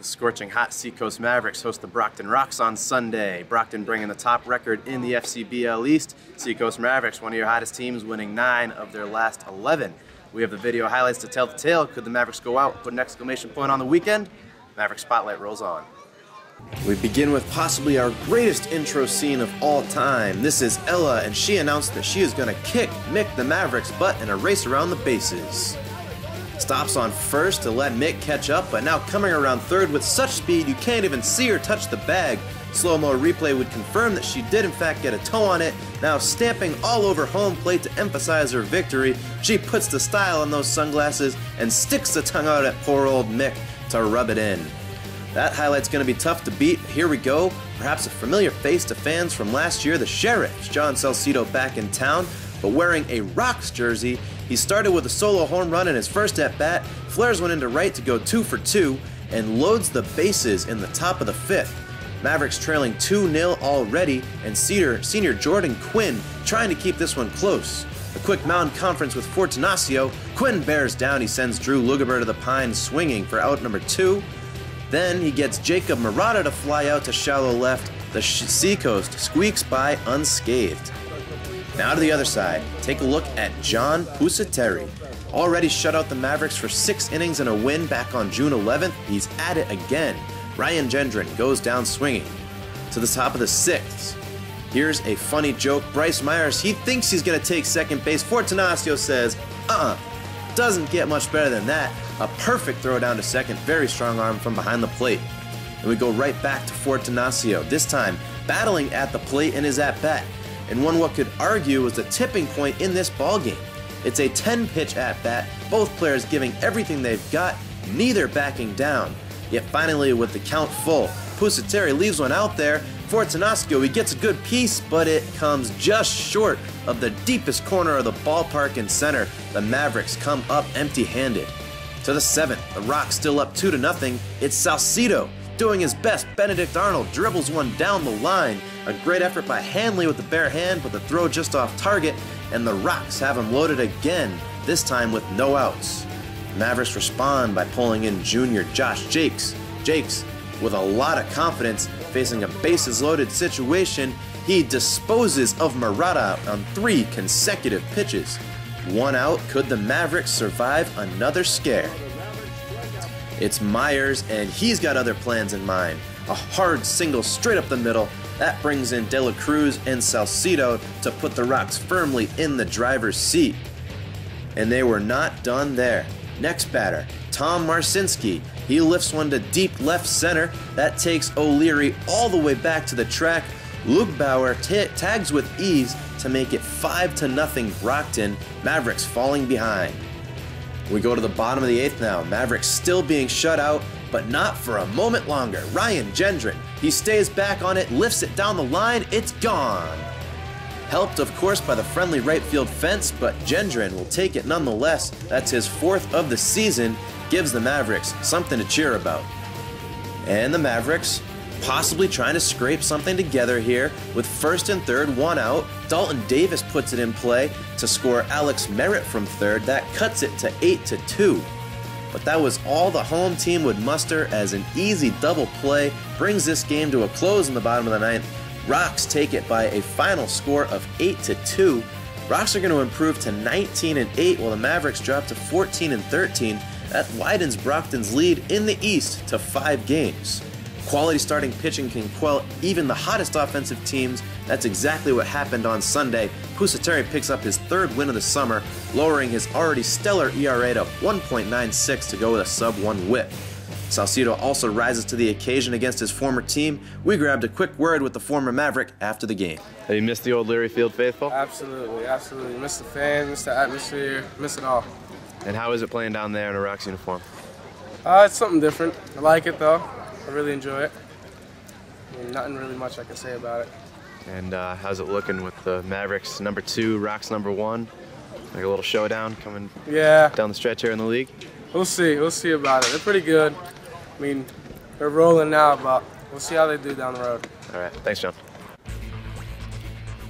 The scorching hot Seacoast Mavericks host the Brockton Rox on Sunday. Brockton bringing the top record in the FCBL East. Seacoast Mavericks, one of your hottest teams, winning 9 of their last 11. We have the video highlights to tell the tale. Could the Mavericks go out and put an exclamation point on the weekend? Maverick Spotlight rolls on. We begin with possibly our greatest intro scene of all time. This is Ella, and she announced that she is going to kick Mick the Maverick's butt in a race around the bases. Stops on first to let Mick catch up, but now coming around third with such speed you can't even see her touch the bag. Slow-mo replay would confirm that she did in fact get a toe on it. Now stamping all over home plate to emphasize her victory, she puts the style on those sunglasses and sticks the tongue out at poor old Mick to rub it in. That highlight's going to be tough to beat. Here we go. Perhaps a familiar face to fans from last year, the Sheriff's John Salcedo back in town, but wearing a Rox jersey. He started with a solo home run in his first at-bat, flares one into right to go 2 for 2, and loads the bases in the top of the 5th. Mavericks trailing 2-0 already, and senior Jordan Quinn trying to keep this one close. A quick mound conference with Fortunacio. Quinn bears down. He sends Drew Lugaber to the pine swinging for out number 2. Then he gets Jacob Murata to fly out to shallow left. The Seacoast squeaks by unscathed. Now to the other side, take a look at John Pusateri. Already shut out the Mavericks for 6 innings and a win back on June 11th. He's at it again. Ryan Gendron goes down swinging. To the top of the 6th. Here's a funny joke. Bryce Myers, he thinks he's going to take second base. Fortunacio says, doesn't get much better than that. A perfect throw down to second. Very strong arm from behind the plate. And we go right back to Fortunacio, this time battling at the plate in his at-bat. And one what could argue was the tipping point in this ballgame. It's a 10-pitch at-bat, both players giving everything they've got, neither backing down. Yet finally, with the count full, Pusateri leaves one out there. Fortunacio, he gets a good piece, but it comes just short of the deepest corner of the ballpark in center. The Mavericks come up empty-handed. To the 7th, the Rox still up 2-0. It's Salcedo doing his best. Benedict Arnold dribbles one down the line. A great effort by Hanley with the bare hand, but the throw just off target, and the Rox have him loaded again, this time with no outs. The Mavericks respond by pulling in junior Josh Jakes. Jakes, with a lot of confidence, facing a bases-loaded situation, he disposes of Murata on 3 consecutive pitches. 1 out. Could the Mavericks survive another scare? It's Myers, and he's got other plans in mind. A hard single straight up the middle. That brings in De La Cruz and Salcedo to put the Rox firmly in the driver's seat. And they were not done there. Next batter, Tom Marcinski. He lifts one to deep left center. That takes O'Leary all the way back to the track. Lugbauer tags with ease to make it 5-0 Brockton. Mavericks falling behind. We go to the bottom of the 8th now. Mavericks still being shut out, but not for a moment longer. Ryan Gendron, he stays back on it, lifts it down the line, it's gone. Helped, of course, by the friendly right field fence, but Gendron will take it nonetheless. That's his 4th of the season, gives the Mavericks something to cheer about. And the Mavericks possibly trying to scrape something together here with 1st and 3rd, 1 out. Dalton Davis puts it in play to score Alex Merritt from 3rd. That cuts it to 8-2. But that was all the home team would muster as an easy double play brings this game to a close in the bottom of the 9th. Rox take it by a final score of 8-2. Rox are going to improve to 19-8 while the Mavericks drop to 14-13. That widens Brockton's lead in the East to 5 games. Quality starting pitching can quell even the hottest offensive teams. That's exactly what happened on Sunday. Pusateri picks up his 3rd win of the summer, lowering his already stellar ERA to 1.96 to go with a sub-1 whip. Salcedo also rises to the occasion against his former team. We grabbed a quick word with the former Maverick after the game. Have you missed the old Leary Field faithful? Absolutely, absolutely. Miss the fans, miss the atmosphere, miss it all. And how is it playing down there in a Rox uniform? It's something different. I like it though. I really enjoy it. I mean, nothing really much I can say about it. And how's it looking with the Mavericks number 2, Rox number 1? Like a little showdown coming down the stretch here in the league? We'll see about it. They're pretty good. I mean, they're rolling now, but we'll see how they do down the road. All right, thanks, John.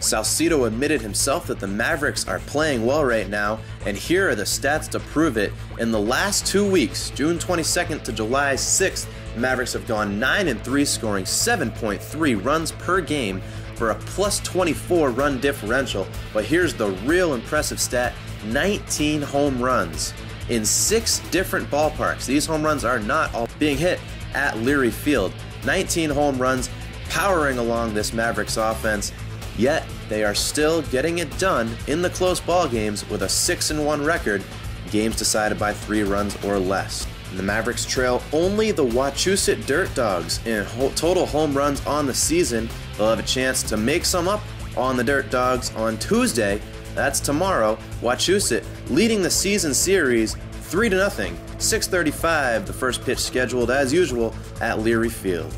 Salcedo admitted himself that the Mavericks are playing well right now, and here are the stats to prove it. In the last 2 weeks, June 22nd to July 6th, the Mavericks have gone 9-3, scoring 7.3 runs per game for a plus 24 run differential. But here's the real impressive stat: 19 home runs in 6 different ballparks. These home runs are not all being hit at Leary Field. 19 home runs powering along this Mavericks offense, yet they are still getting it done in the close ball games with a 6-1 record, games decided by 3 runs or less. And the Mavericks trail only the Wachusett Dirt Dogs in total home runs on the season. They'll have a chance to make some up on the Dirt Dogs on Tuesday. That's tomorrow. Wachusett leading the season series 3-0, 6:35, the first pitch scheduled as usual at Leary Field.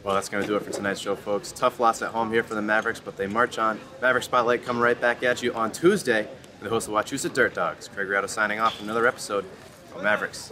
Well, that's going to do it for tonight's show, folks. Tough loss at home here for the Mavericks, but they march on. Maverick Spotlight coming right back at you on Tuesday with the host of Wachusett Dirt Dogs. Craig Riotto signing off from another episode of Mavericks